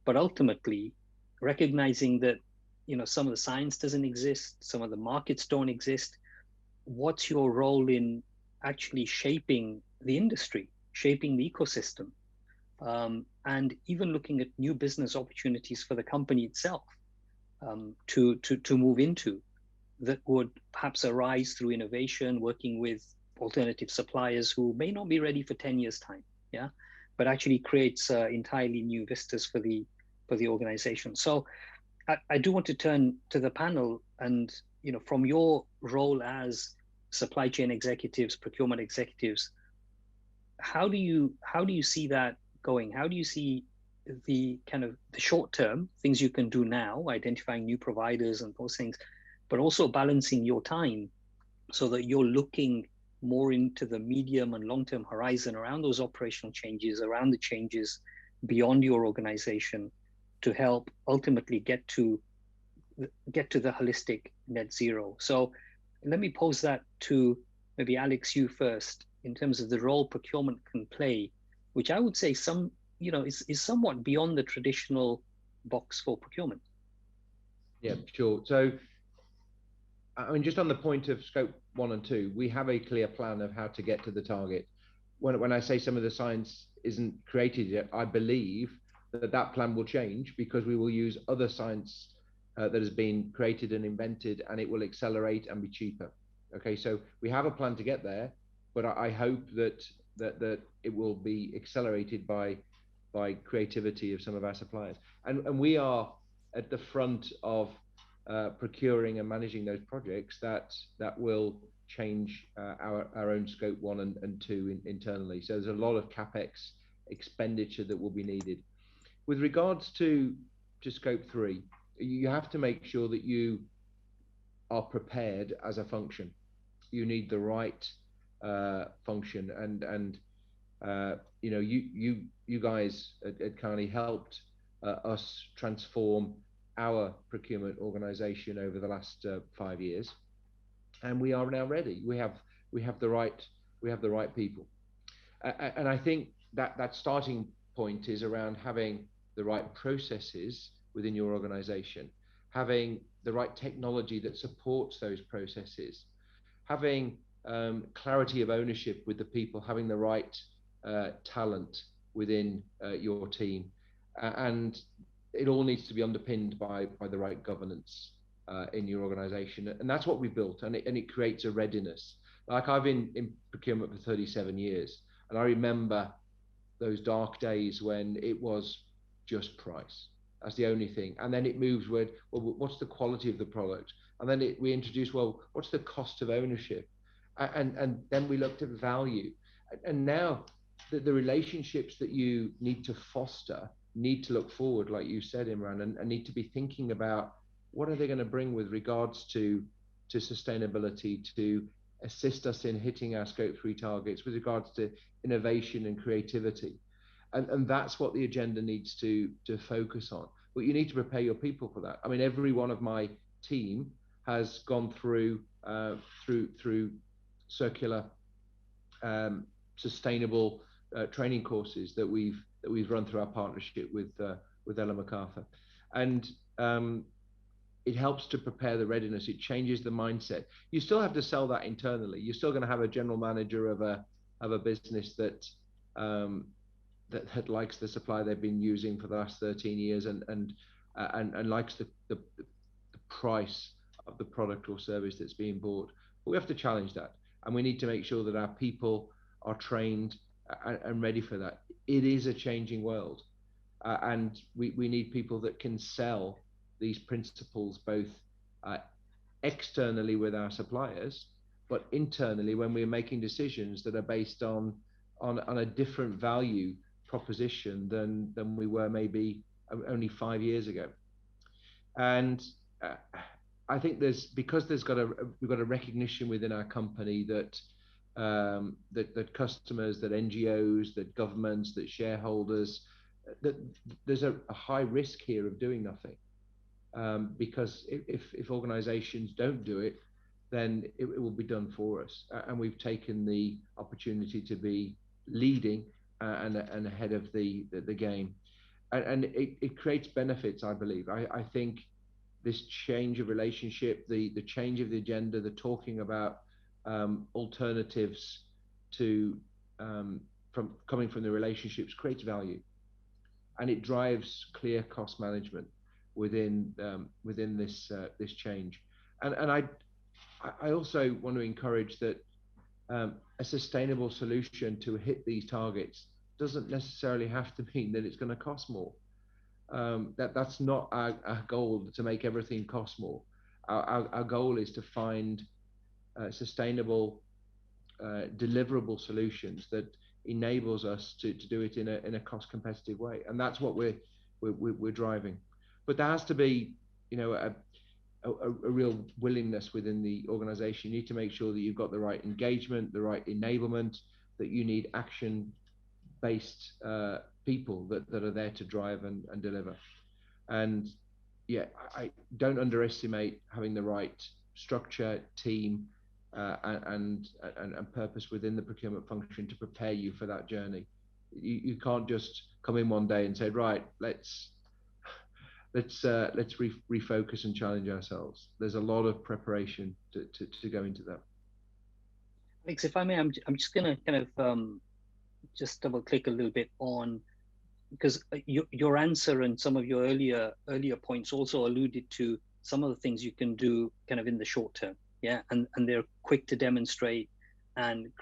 but ultimately recognizing that, some of the science doesn't exist, some of the markets don't exist. What's your role in actually shaping the industry, shaping the ecosystem, and even looking at new business opportunities for the company itself to move into, that would perhaps arise through innovation, working with alternative suppliers who may not be ready for 10 years' time, but actually creates entirely new vistas for the organization. So I do want to turn to the panel, and from your role as supply chain executives, procurement executives, how do you see that going? How do you see the kind of the short term things you can do now, identifying new providers and those things, but also balancing your time so that you're looking more into the medium and long-term horizon around those operational changes, around the changes beyond your organization, to help ultimately get to the holistic net zero. So let me pose that to maybe Alex, you first, in terms of the role procurement can play, which I would say is somewhat beyond the traditional box for procurement. Yeah, sure. So I mean, just on the point of Scope 1 and 2, we have a clear plan of how to get to the target. When I say some of the science isn't created yet, I believe that plan will change, because we will use other science that has been created and invented, and it will accelerate and be cheaper. Okay, so we have a plan to get there, but I hope that it will be accelerated by creativity of some of our suppliers, and we are at the front of procuring and managing those projects that will change our own scope 1 and 2 internally. So there's a lot of CapEx expenditure that will be needed. With regards to scope 3, you have to make sure that you are prepared as a function. You need the right function, and you know, you guys at Carney helped us transform our procurement organization over the last 5 years, and we are now ready. We have the right people, and I think that starting point is around having the right processes within your organization, having the right technology that supports those processes, having clarity of ownership with the people, having the right talent within your team, and it all needs to be underpinned by the right governance in your organization. And that's what we built, and it creates a readiness. Like, I've been in procurement for 37 years, and I remember those dark days when it was just price. That's the only thing. And then it moves with, well, what's the quality of the product? And then we introduced, well, what's the cost of ownership? And then we looked at value. And now the relationships that you need to foster need to look forward, like you said, Imran, and need to be thinking about what are they going to bring with regards to sustainability, to assist us in hitting our scope 3 targets, with regards to innovation and creativity. And that's what the agenda needs to focus on. But you need to prepare your people for that. I mean, every one of my team has gone through circular, sustainable training courses that we've run through our partnership with Ellen MacArthur, and it helps to prepare the readiness. It changes the mindset. You still have to sell that internally. You're still going to have a general manager of a business that likes the supply they've been using for the last 13 years and likes the price of the product or service that's being bought. But we have to challenge that, and we need to make sure that our people are trained and ready for that. It is a changing world, and we need people that can sell these principles both externally with our suppliers, but internally when we're making decisions that are based on a different value proposition than we were maybe only 5 years ago. And I think we've got a recognition within our company that that customers, that NGOs, that governments, that shareholders, that there's a high risk here of doing nothing, because if organizations don't do it, then it will be done for us. And we've taken the opportunity to be leading and ahead of the game, and it creates benefits, I believe. I think this change of relationship, the change of the agenda, the talking about alternatives to coming from the relationships creates value, and it drives clear cost management within this change. And I also want to encourage that a sustainable solution to hit these targets doesn't necessarily have to mean that it's going to cost more. That's not our goal, to make everything cost more. Our goal is to find sustainable, deliverable solutions that enables us to do it in a cost competitive way, and that's what we're driving. But there has to be, a real willingness within the organization. You need to make sure that you've got the right engagement, the right enablement, that you need action-based people that are there to drive and deliver. And yeah, I don't underestimate having the right structure, team, and purpose within the procurement function to prepare you for that journey. You can't just come in one day and say, right, let's refocus and challenge ourselves. There's a lot of preparation to go into that. Alex, if I may, I'm just going to kind of just double click a little bit on, because your answer and some of your earlier points also alluded to some of the things you can do kind of in the short term, yeah, and they're quick to demonstrate and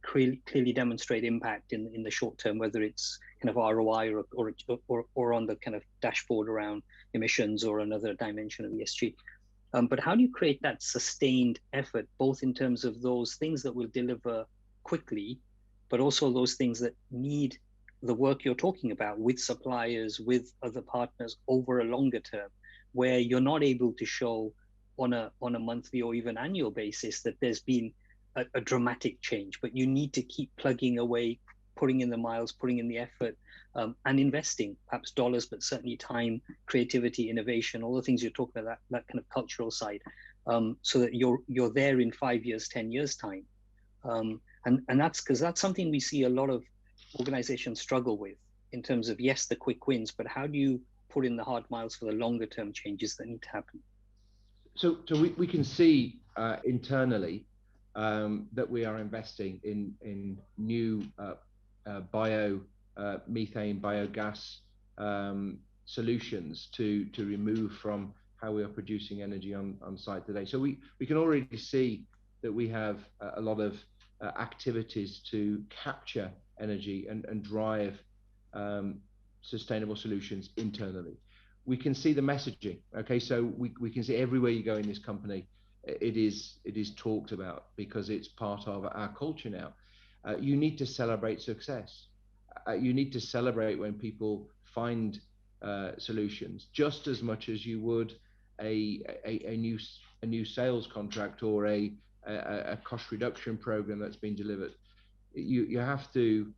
clearly demonstrate impact in the short term, whether it's kind of ROI or on the kind of dashboard around emissions or another dimension of ESG. But how do you create that sustained effort, both in terms of those things that will deliver quickly, but also those things that need the work you're talking about with suppliers, with other partners over a longer term, where you're not able to show on a monthly or even annual basis that there's been a dramatic change, but you need to keep plugging away, putting in the miles, putting in the effort, and investing perhaps dollars, but certainly time, creativity, innovation, all the things you're talking about, that kind of cultural side, so that you're there in 5 years, 10 years time. And that's because that's something we see a lot of organizations struggle with in terms of, yes, the quick wins, but how do you put in the hard miles for the longer term changes that need to happen? So we can see internally that we are investing in new methane, biogas solutions to remove from how we are producing energy on site today. So we can already see that we have a lot of activities to capture energy and drive sustainable solutions internally. We can see the messaging. Okay, so we can see everywhere you go in this company, it is talked about because it's part of our culture now. You need to celebrate success. You need to celebrate when people find solutions, just as much as you would a new sales contract or a cost reduction program that's been delivered. You have to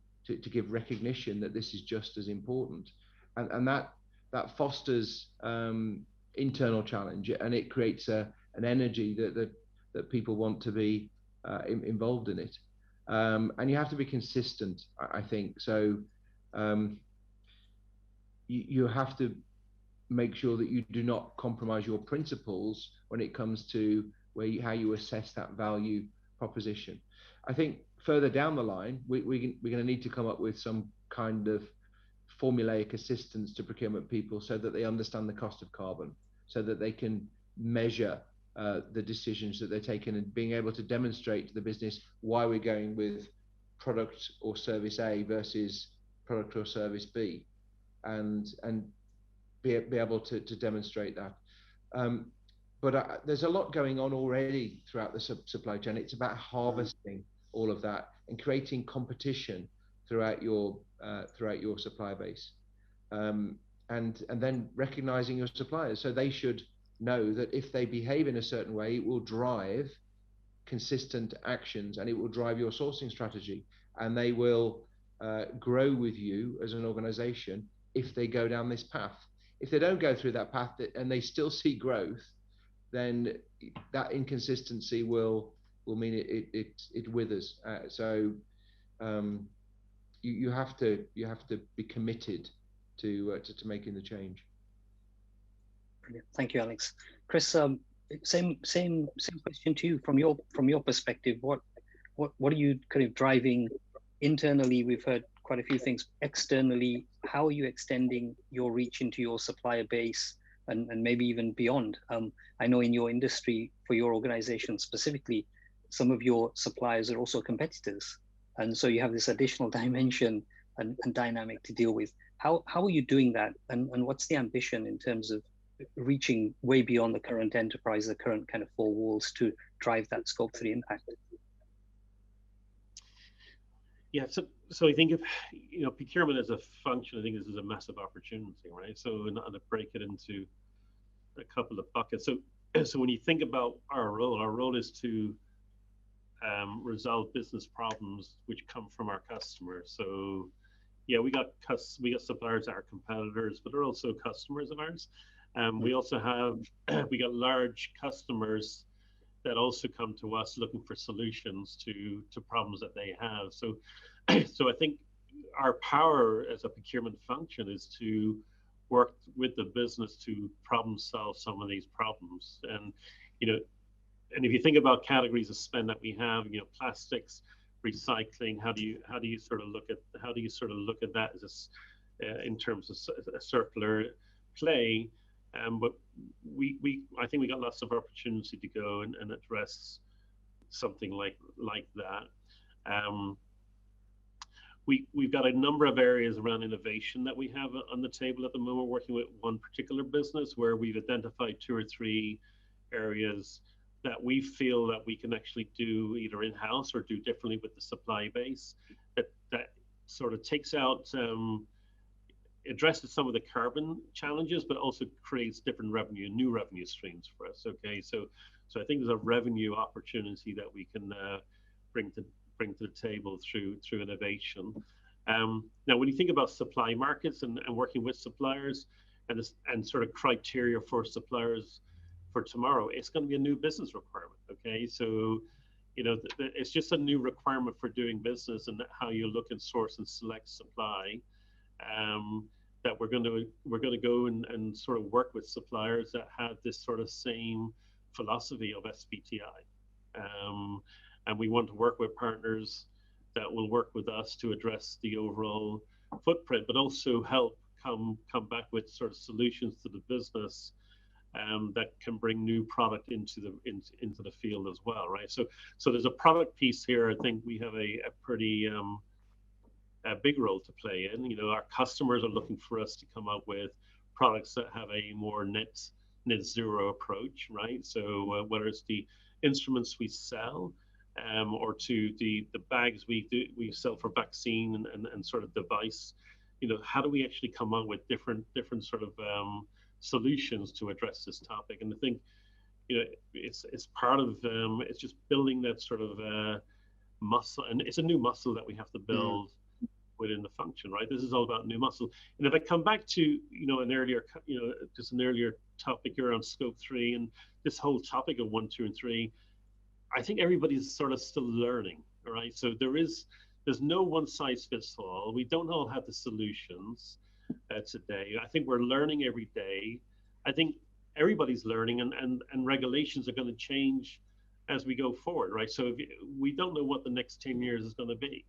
give recognition that this is just as important, and that fosters internal challenge, and it creates an energy that people want to be involved in it. And you have to be consistent, I think. So you have to make sure that you do not compromise your principles when it comes to how you assess that value proposition. I think further down the line, we're going to need to come up with some kind of formulaic assistance to procurement people so that they understand the cost of carbon, so that they can measure the decisions that they're taking, and being able to demonstrate to the business why we're going with product or service A versus product or service B, and be able to demonstrate that. But there's a lot going on already throughout the supply chain. It's about harvesting all of that and creating competition throughout your supply base, and then recognizing your suppliers. So they should know that if they behave in a certain way, it will drive consistent actions, and it will drive your sourcing strategy, and they will grow with you as an organization if they go down this path. If they don't go through that path and they still see growth, then that inconsistency will mean it withers. So you have to be committed to making the change. Brilliant. Thank you, Alex. Chris, same question to you from your perspective. What are you kind of driving internally? We've heard quite a few things. Externally, how are you extending your reach into your supplier base and maybe even beyond? I know in your industry, for your organization specifically, some of your suppliers are also competitors, and so you have this additional dimension and dynamic to deal with. How are you doing that, and what's the ambition in terms of reaching way beyond the current enterprise, the current kind of four walls, to drive that Scope 3 impact? Yeah, so I think if procurement as a function, I think this is a massive opportunity, right? So to break it into a couple of buckets. So when you think about our role is to resolve business problems which come from our customers. So yeah, we got suppliers that are competitors, but they're also customers of ours. We also have we got large customers that also come to us looking for solutions to problems that they have. So I think our power as a procurement function is to work with the business to problem solve some of these problems. And and if you think about categories of spend that we have, plastics, recycling, how do you sort of look at that as in terms of a circular play? But I think we got lots of opportunity to go and address something like that. We've got a number of areas around innovation that we have on the table at the moment, working with one particular business where we've identified 2 or 3 areas that we feel that we can actually do either in-house or do differently with the supply base, that sort of takes out, addresses some of the carbon challenges, but also creates different new revenue streams for us. Okay, so I think there's a revenue opportunity that we can bring to the table through innovation. Now, when you think about supply markets and working with suppliers and sort of criteria for suppliers for tomorrow, it's going to be a new business requirement. Okay, so it's just a new requirement for doing business and how you look and source and select supply. That we're going to go and sort of work with suppliers that have this sort of same philosophy of SBTI, and we want to work with partners that will work with us to address the overall footprint, but also help come back with sort of solutions to the business that can bring new product into the field as well, right? So there's a product piece here. I think we have a pretty a big role to play in. Our customers are looking for us to come up with products that have a more net zero approach, right? So whether it's the instruments we sell, or to the bags we sell for vaccine and sort of device, how do we actually come up with different sort of solutions to address this topic? And I think it's part of it's just building that sort of muscle, and it's a new muscle that we have to build within the function, right? This is all about new muscle. And if I come back to an earlier topic around scope 3 and this whole topic of 1, 2, and 3, I think everybody's sort of still learning, right? So there's no one size fits all. We don't all have the solutions today. I think we're learning every day. I think everybody's learning, and regulations are going to change as we go forward, right? So we don't know what the next 10 years is going to be.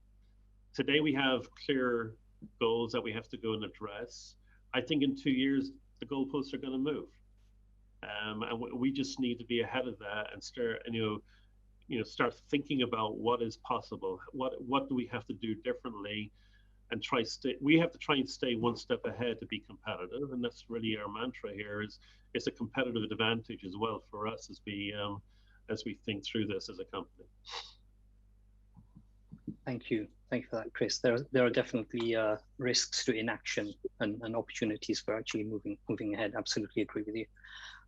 Today we have clear goals that we have to go and address. I think in 2 years the goalposts are going to move, and we just need to be ahead of that and start thinking about what is possible. What do we have to do differently, and we have to try and stay one step ahead to be competitive, and that's really our mantra here. It's a competitive advantage as well for us as we think through this as a company. Thank you for that, Chris. There are definitely risks to inaction and opportunities for actually moving ahead. Absolutely agree with you.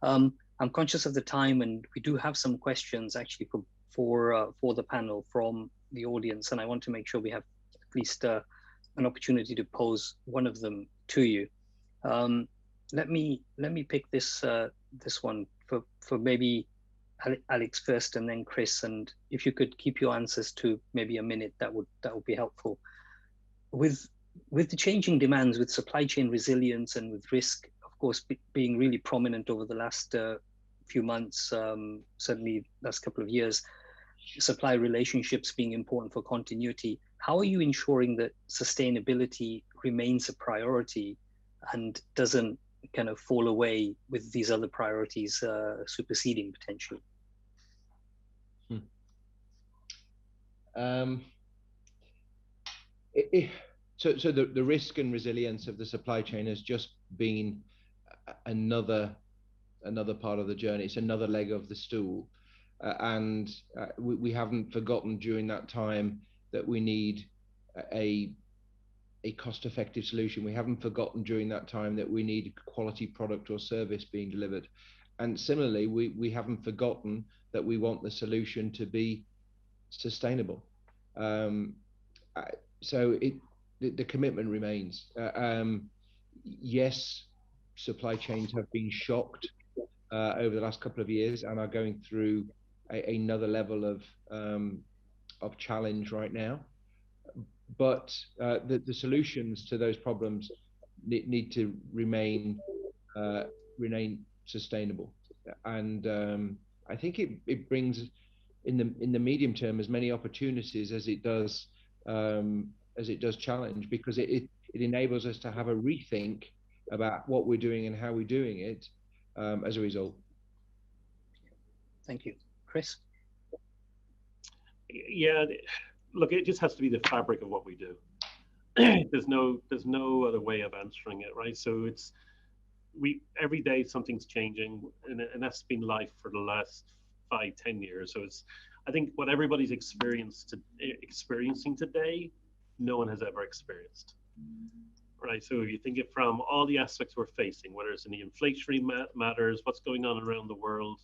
I'm conscious of the time, and we do have some questions actually for the panel from the audience, and I want to make sure we have at least an opportunity to pose one of them to you. Let me pick this one for maybe Alex first, and then Chris, and if you could keep your answers to maybe a minute, that would be helpful. With the changing demands, with supply chain resilience, and with risk, of course, being really prominent over the last few months, certainly last couple of years, supply relationships being important for continuity, how are you ensuring that sustainability remains a priority and doesn't kind of fall away with these other priorities superseding potentially? So the risk and resilience of the supply chain has just been another part of the journey. It's another leg of the stool, and we haven't forgotten during that time that we need a cost-effective solution. We haven't forgotten during that time that we need quality product or service being delivered. And similarly, we haven't forgotten that we want the solution to be sustainable. So the commitment remains. Yes, supply chains have been shocked over the last couple of years and are going through another level of challenge right now. But the solutions to those problems need to remain sustainable, and I think it brings in the medium term as many opportunities as it does challenge, because it enables us to have a rethink about what we're doing and how we're doing it as a result. Thank you, Chris. Yeah. Look, it just has to be the fabric of what we do. There's no other way of answering it, right? So every day something's changing, and that's been life for the last 5-10 years. So I think what everybody's experiencing today, no one has ever experienced. Right. So if you think it from all the aspects we're facing, whether it's in the inflationary matters, what's going on around the world,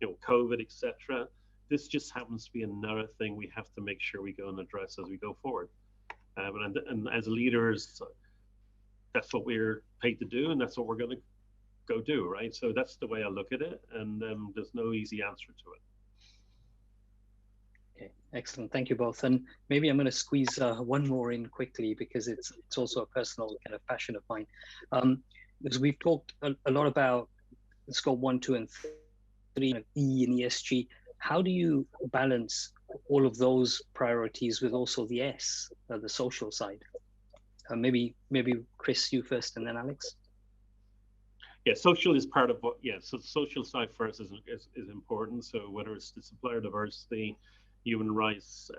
COVID, etc., this just happens to be another thing we have to make sure we go and address as we go forward. And as leaders, that's what we're paid to do, and that's what we're going to go do, right? So that's the way I look at it, and there's no easy answer to it. Okay, excellent. Thank you both. And maybe I'm going to squeeze one more in quickly, because it's also a personal kind of passion of mine. Because we've talked a lot about scope 1, 2, and 3, E and ESG. How do you balance all of those priorities with also the S, the social side? Maybe Chris, you first, and then Alex. Yeah, social is part of what. Yeah, so the social side for us is important. So whether it's the supplier diversity, human rights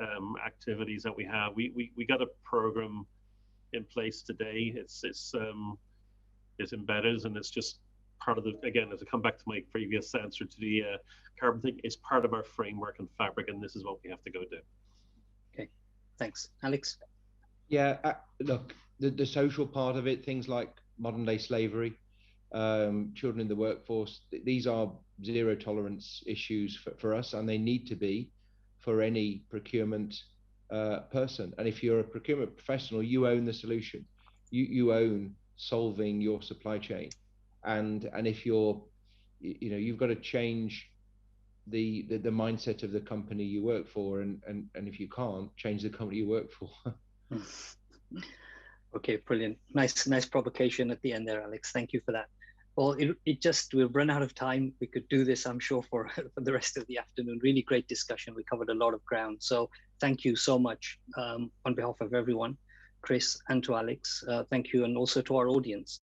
activities that we have, we got a program in place today. It's embedded, and it's just part of the, again, as I come back to my previous answer to the carbon thing, it's part of our framework and fabric, and this is what we have to go do. Okay, thanks. Alex? Yeah, look, the social part of it, things like modern day slavery, children in the workforce, these are zero tolerance issues for us, and they need to be for any procurement person. And if you're a procurement professional, you own the solution. You own solving your supply chain. And if you're, you've got to change the mindset of the company you work for, and if you can't, change the company you work for. Okay, brilliant. Nice provocation at the end there, Alex. Thank you for that. Well, we've run out of time. We could do this, I'm sure, for the rest of the afternoon. Really great discussion. We covered a lot of ground. So thank you so much on behalf of everyone, Chris, and to Alex. Thank you, and also to our audience.